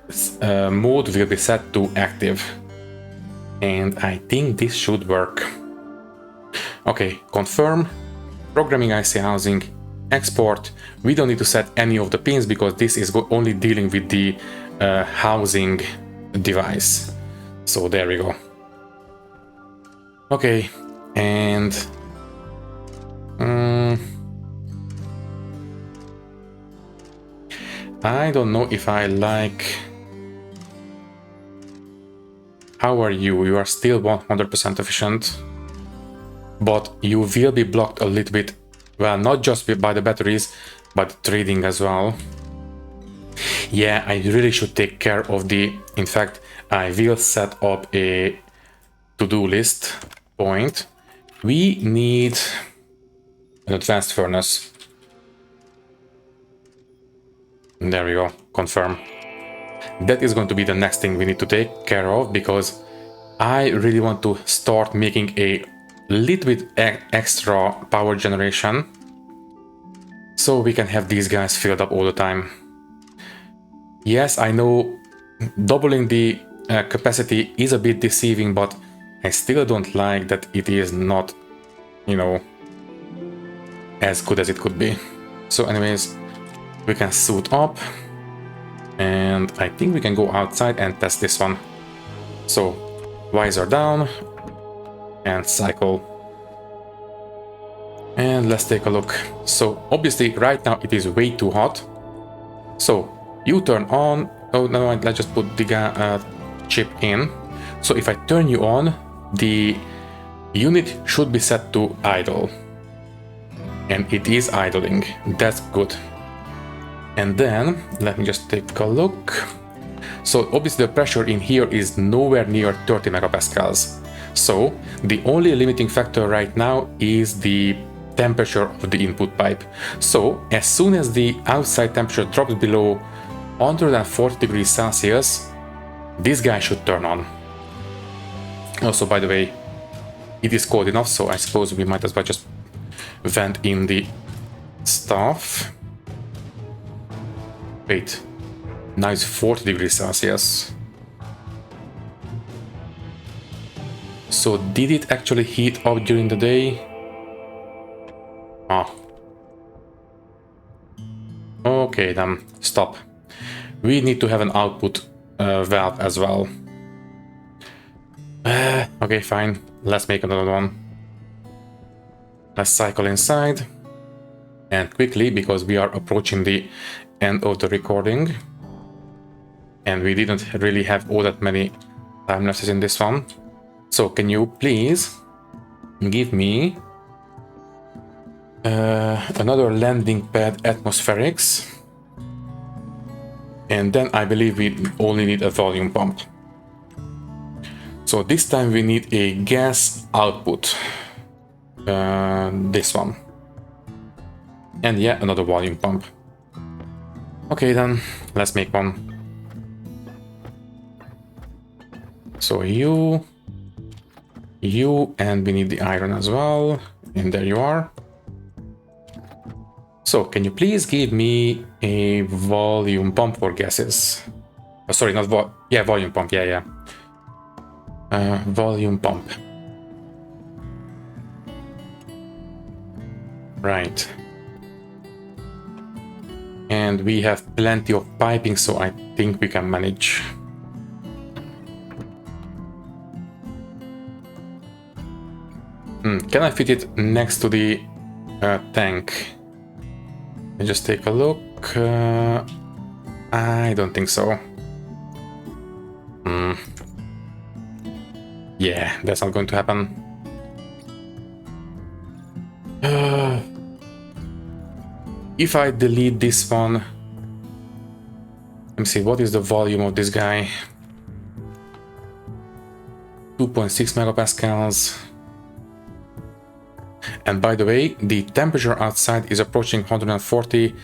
A: mode will be set to active. And I think this should work. Okay, confirm, programming IC housing, export. We don't need to set any of the pins because this is only dealing with the housing device. So there we go. Okay, and I don't know if I like... How are you? You are still 100% efficient, but you will be blocked a little bit. Well, not just by the batteries, but trading as well. Yeah, I really should take care of the... In fact, I will set up a to-do list point. We need an advanced furnace. There we go, confirm. That is going to be the next thing we need to take care of, because I really want to start making a little bit extra power generation so we can have these guys filled up all the time. Yes, I know doubling the capacity is a bit deceiving, but I still don't like that it is not, you know, as good as it could be. So anyways, we can suit up, and I think we can go outside and test this one. So visor down and cycle, and let's take a look. So obviously right now it is way too hot, so you turn on. Oh no, let's just put the chip in. So if I turn you on, the unit should be set to idle, and it is idling. That's good. And then let me just take a look. So obviously the pressure in here is nowhere near 30 megapascals. So the only limiting factor right now is the temperature of the input pipe. So as soon as the outside temperature drops below 140 degrees Celsius, this guy should turn on. Also, by the way, it is cold enough, so I suppose we might as well just vent in the stuff. Wait, now it's 40 degrees Celsius. So did it actually heat up during the day? Ah. Okay, then stop. We need to have an output valve as well. Okay, fine. Let's make another one. Let's cycle inside. And quickly, because we are approaching the end of the recording. And we didn't really have all that many time lapses in this one. So can you please give me another landing pad atmospherics? And then I believe we only need a volume pump. So this time we need a gas output. This one. And yeah, another volume pump. Okay then, let's make one. So you, and we need the iron as well. And there you are. So can you please give me a volume pump for gases? Oh, sorry, not volume pump, yeah. Volume pump. Right. And we have plenty of piping, so I think we can manage. Can I fit it next to the tank? Just take a look. I don't think so. Yeah, that's not going to happen. If I delete this one, let me see, what is the volume of this guy? 2.6 megapascals. And by the way, the temperature outside is approaching 140.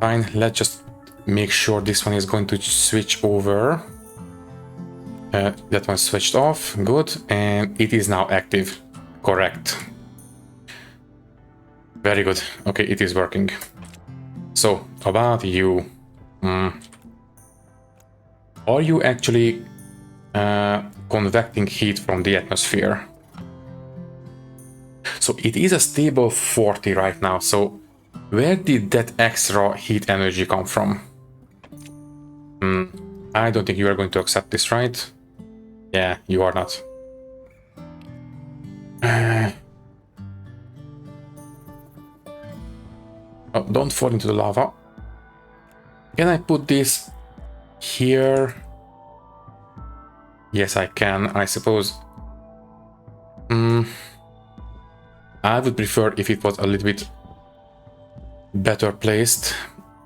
A: Fine, let's just make sure this one is going to switch over. That one switched off, good, and it is now active. Correct. Very good. Okay, it is working. So, about you. Are you actually convecting heat from the atmosphere? So it is a stable 40 right now, so where did that extra heat energy come from? I don't think you are going to accept this, right? Yeah, you are not. Oh, don't fall into the lava. Can I put this here? Yes, I can, I suppose. I would prefer if it was a little bit better placed.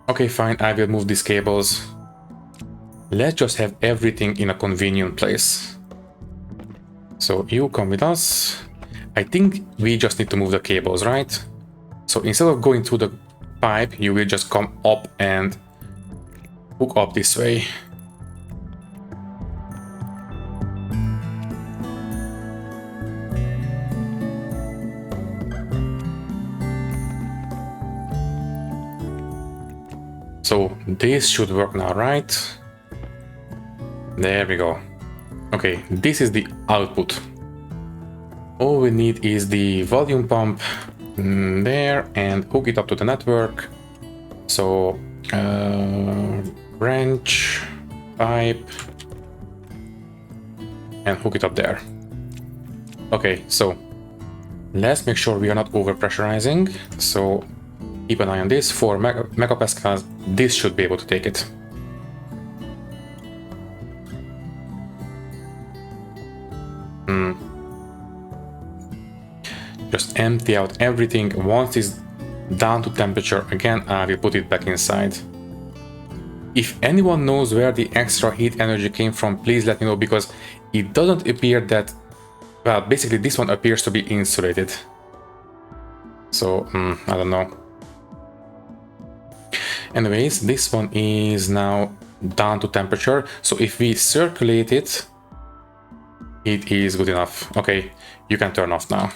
A: Okay, fine, I will move these cables. Let's just have everything in a convenient place. So you come with us. I think we just need to move the cables, right? So instead of going through the pipe, you will just come up and hook up this way. So this should work now, right? There we go. Okay, this is the output. All we need is the volume pump there and hook it up to the network. So branch, pipe, and hook it up there. Okay, so let's make sure we are not overpressurizing. So keep an eye on this. 4 megapascals, this should be able to take it. Just empty out everything. Once it's down to temperature, again, I will put it back inside. If anyone knows where the extra heat energy came from, please let me know, because it doesn't appear that, well, basically this one appears to be insulated. So, I don't know. Anyways, this one is now down to temperature. So if we circulate it, it is good enough. Okay, you can turn off now.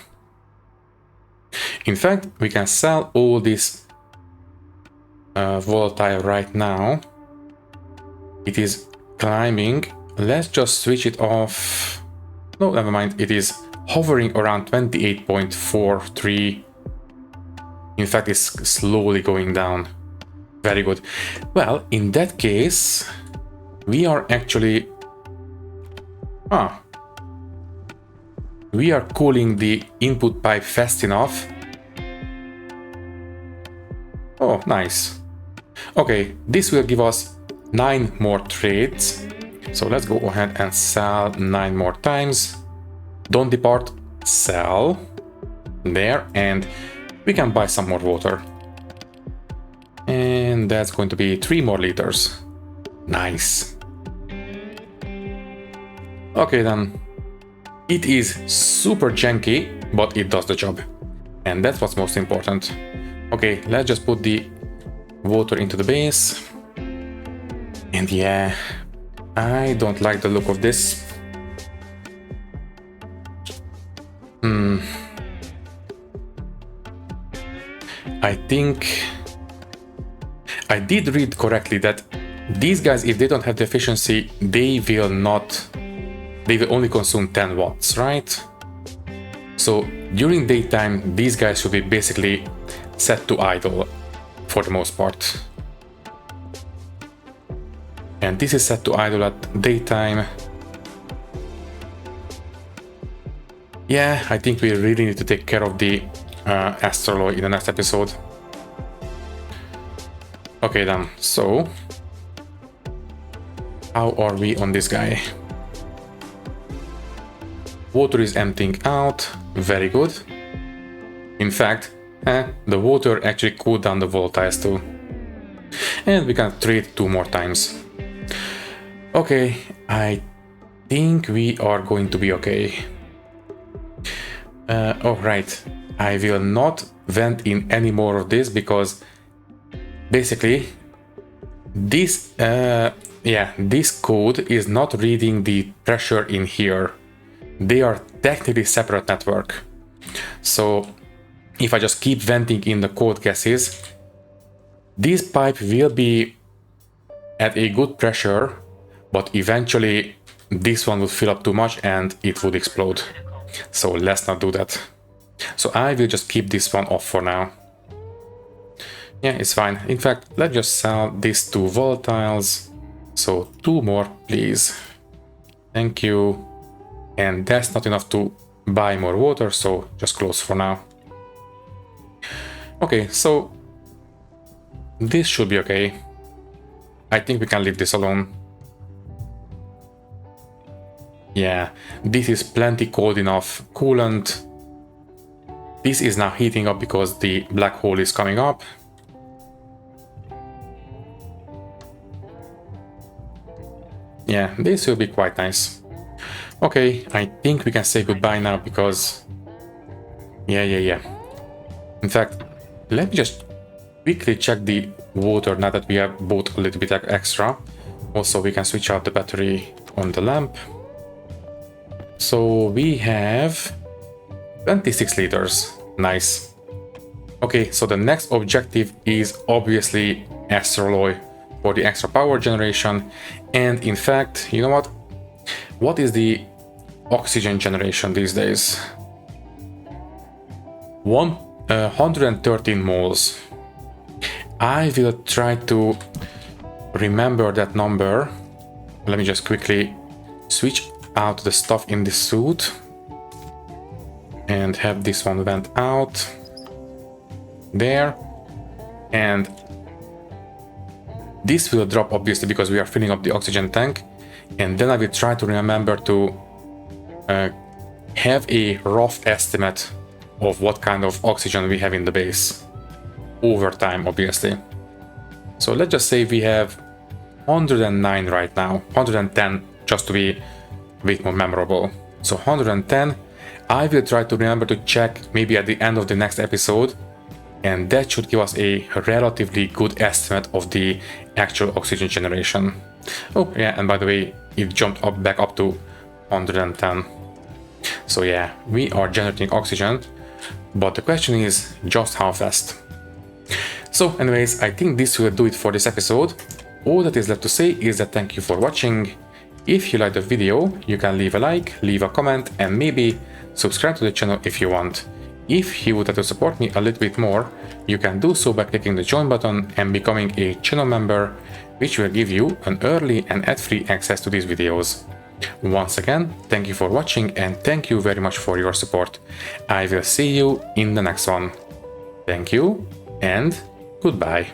A: In fact, we can sell all this volatile right now. It is climbing. Let's just switch it off. No, never mind. It is hovering around 28.43. In fact, it's slowly going down. Very good. Well, in that case, we are actually... we are cooling the input pipe fast enough. Oh, nice. Okay, this will give us 9 more trades. So let's go ahead and sell 9 more times. Don't depart, sell. There, and we can buy some more water. And that's going to be 3 more liters. Nice. Okay then. It is super janky, but it does the job. And that's what's most important. Okay, let's just put the water into the base. And yeah, I don't like the look of this. I think I did read correctly that these guys, if they don't have the efficiency, they will only consume 10 watts, right? So during daytime, these guys should be basically set to idle for the most part. And this is set to idle at daytime. Yeah, I think we really need to take care of the astroloid in the next episode. Okay then, so How are we on this guy? Water is emptying out. Very good. In fact, the water actually cooled down the volatiles too. And we can trade 2 more times. Okay, I think we are going to be okay. Alright, I will not vent in any more of this because basically this this code is not reading the pressure in here. They are technically separate network. So if I just keep venting in the code gases, this pipe will be at a good pressure, but eventually this one will fill up too much and it would explode. So let's not do that. So I will just keep this one off for now. Yeah, it's fine. In fact, let's just sell these 2 volatiles. So 2 more, please. Thank you. And that's not enough to buy more water, so just close for now. Okay, so this should be okay. I think we can leave this alone. Yeah, this is plenty cold enough coolant. This is now heating up because the black hole is coming up. Yeah, this will be quite nice. Okay, I think we can say goodbye now because... Yeah. In fact, let me just quickly check the water now that we have bought a little bit extra. Also, we can switch out the battery on the lamp. So we have 26 liters. Nice. Okay, so the next objective is obviously Astroloy for the extra power generation. And in fact, you know what? What is the oxygen generation these days? 113 moles. I will try to remember that number. Let me just quickly switch out the stuff in this suit and have this one vent out there, and this will drop obviously because we are filling up the oxygen tank. And then I will try to remember to have a rough estimate of what kind of oxygen we have in the base over time, obviously. So let's just say we have 109 right now, 110 just to be a bit more memorable. So 110, I will try to remember to check maybe at the end of the next episode, and that should give us a relatively good estimate of the actual oxygen generation. Oh yeah, and by the way, it jumped up back up to 110. So yeah, we are generating oxygen, but the question is just how fast. So anyways, I think this will do it for this episode. All that is left to say is that thank you for watching. If you liked the video, you can leave a like, leave a comment, and maybe subscribe to the channel if you want. If you would like to support me a little bit more, you can do so by clicking the join button and becoming a channel member, which will give you an early and ad-free access to these videos. Once again, thank you for watching and thank you very much for your support. I will see you in the next one. Thank you and goodbye.